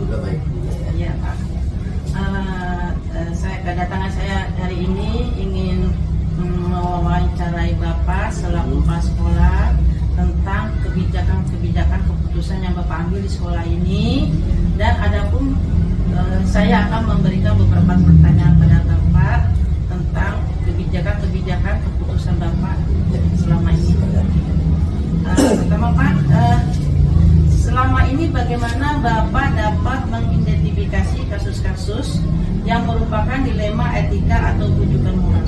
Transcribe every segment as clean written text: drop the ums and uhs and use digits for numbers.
juga baik juga ya. Iya Pak. Kedatangan saya hari ini ingin mewawancarai Bapak selaku kepala sekolah tentang kebijakan keputusan yang Bapak ambil di sekolah ini, dan adapun saya akan memberikan beberapa pertanyaan pada Bapak tentang kebijakan keputusan Bapak selama ini. Pertama Pak, selama ini bagaimana Bapak dapat mengidentifikasi kasus-kasus yang merupakan dilema etika atau rujukan moral?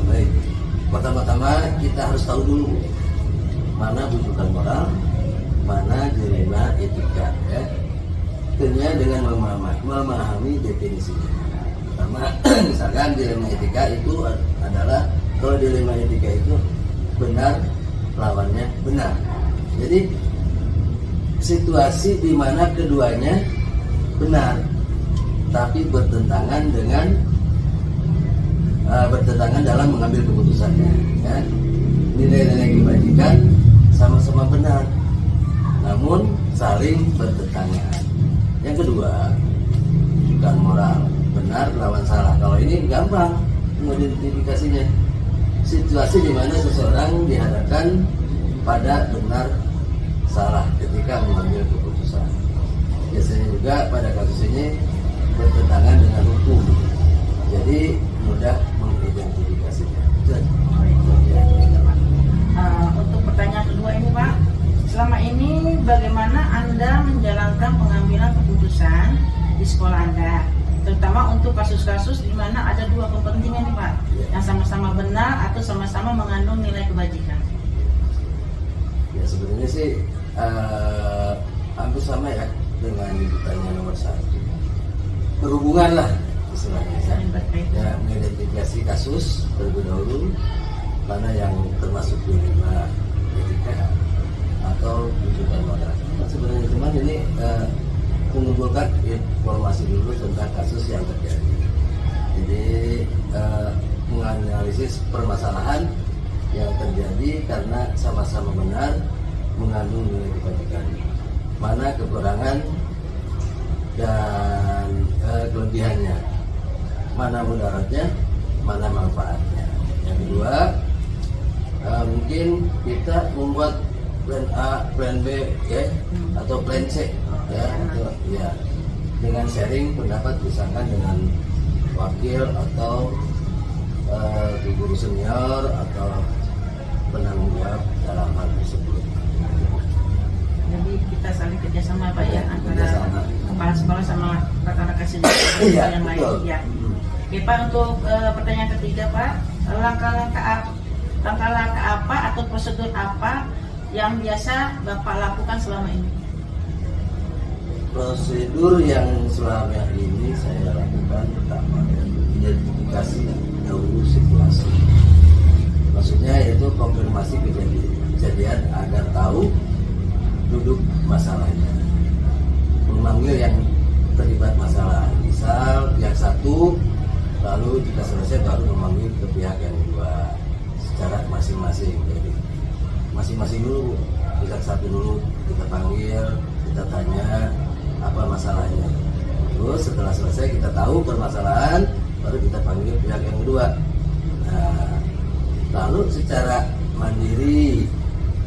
Baik, pertama-tama kita harus tahu dulu mana rujukan moral, mana dilema etika ya. Tentunya dengan memahami definisinya. Pertama, misalkan dilema etika itu adalah, kalau dilema etika itu benar lawannya benar. Jadi situasi di mana keduanya benar tapi bertentangan dalam mengambil keputusannya ya. Nilai-nilai kebajikan sama-sama benar namun saling bertentangan. Yang kedua, rujukan moral, benar lawan salah. Kalau ini gampang mengidentifikasinya. Situasi di mana seseorang dihadapkan pada benar salah ketika mengambil keputusan. Biasanya juga pada kasus ini bertentangan dengan hukum, jadi mudah mengidentifikasinya. Untuk pertanyaan kedua ini Pak, selama ini bagaimana Anda menjalankan pengambilan keputusan di sekolah Anda, terutama untuk kasus-kasus di mana ada dua kepentingan nih Pak, yang sama-sama benar atau sama-sama mengandung nilai kebajikan? Ya sebenarnya sih hampir sama ya dengan pertanyaan nomor 1. Berhubungan lah istilahnya ya, mengidentifikasi kasus terlebih dahulu mana yang termasuk dilema etika atau rujukan moral. Sebenarnya cuman ini mengumpulkan informasi dulu tentang kasus yang terjadi. Jadi menganalisis permasalahan yang terjadi karena sama-sama benar mengandung nilai kebajikan. Mana kekurangan dan kelebihannya, mana mudaratnya, mana manfaatnya. Yang kedua, mungkin kita membuat plan A, plan B, ya, atau plan C, ya, atau, ya, dengan sharing pendapat misalkan dengan wakil atau guru senior atau penanggung jawab dalam hal tersebut. Jadi kita saling kerjasama Pak ya, antara kepala sekolah sama rekan-rekan senior yang lain ya. Oke Pak, untuk pertanyaan ketiga Pak, langkah-langkah apa atau prosedur apa yang biasa Bapak lakukan selama ini? Prosedur yang selama ini saya lakukan pertama identifikasi dahulu situasi. Maksudnya yaitu konfirmasi kejadian agar tahu duduk masalahnya. Memanggil yang terlibat masalah. Misal pihak satu, lalu jika selesai baru memanggil ke pihak yang kedua secara masing-masing. Jadi masing-masing dulu, pihak satu dulu kita panggil, kita tanya apa masalahnya. Terus setelah selesai kita tahu permasalahan, baru kita panggil pihak yang kedua. Nah, lalu secara mandiri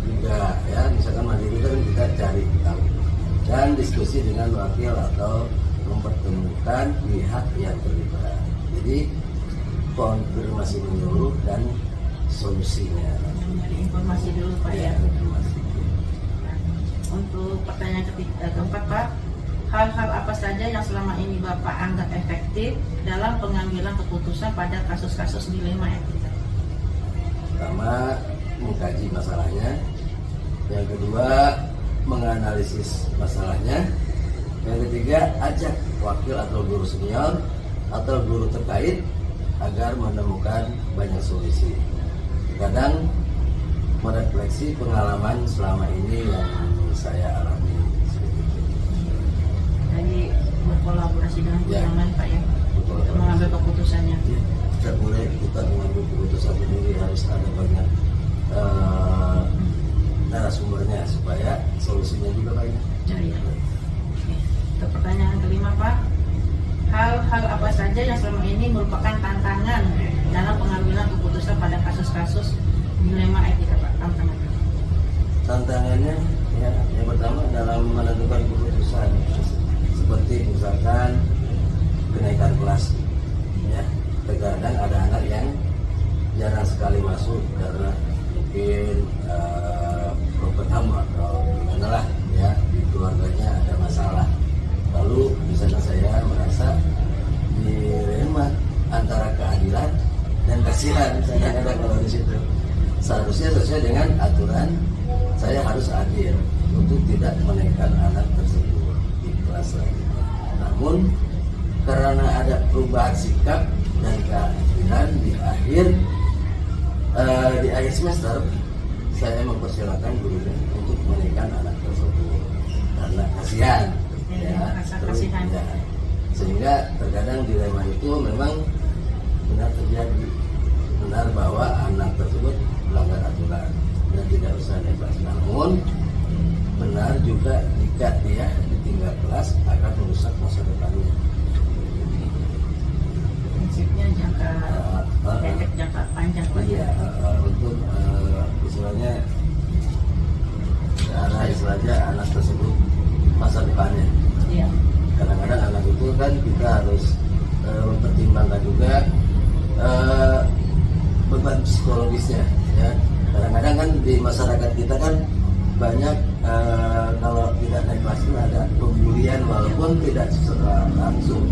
juga ya, misalkan mandiri kan kita cari tahu dan diskusi dengan wakil atau mempertemukan pihak yang terlibat. Jadi konfirmasi menyeluruh dan solusinya. Dari informasi dulu Pak ya. Informasi. Untuk pertanyaan keempat Pak, hal-hal apa saja yang selama ini Bapak anggap efektif dalam pengambilan keputusan pada kasus-kasus dilema etika? Pertama, mengkaji masalahnya. Yang kedua, menganalisis masalahnya. Yang ketiga, ajak wakil atau guru senior atau guru terkait agar menemukan banyak solusi. Kadang merefleksi pengalaman selama ini yang saya alami. Jadi berkolaborasi dengan guru yang lain Pak ya, untuk mengambil keputusannya. Tidak boleh kita mengambil keputusan sendiri, harus ada banyak narasumbernya supaya solusinya juga banyak. Ya. saja yang selama ini merupakan tantangan dalam pengambilan keputusan pada kasus-kasus dilema etika, Pak? Tantangannya ya, yang pertama dalam menentukan keputusan seperti misalkan kenaikan kelas ya, terkadang ada anak yang jarang sekali masuk karena mungkin problem atau gimana lah ya, di keluarganya ada masalah. Lalu misalnya saya merasa dilema antara keadilan dan kasihan, saya ada kalau di situ. Seharusnya sesuai dengan aturan, saya harus adil untuk tidak menaikkan anak tersebut di kelas selanjutnya. Namun karena ada perubahan sikap dan keadilan di akhir semester, saya mempersilahkan gurunya untuk menaikkan anak tersebut karena kasihan. Ya, sehingga terkadang dilema itu memang benar terjadi, benar bahwa anak tersebut melanggar aturan dan tidak usah bebas. Namun benar juga jika dia ditinggal kelas akan merusak masa depannya. Prinsipnya jangka pendek, jangka panjang. Iya, untuk istilahnya anak tersebut masa depannya. Iya. Kadang-kadang anak itu kan kita harus mempertimbangkan juga beban psikologisnya ya. Kadang-kadang kan di masyarakat kita kan banyak kalau tidak naik kelas itu ada pembulian walaupun tidak secara langsung.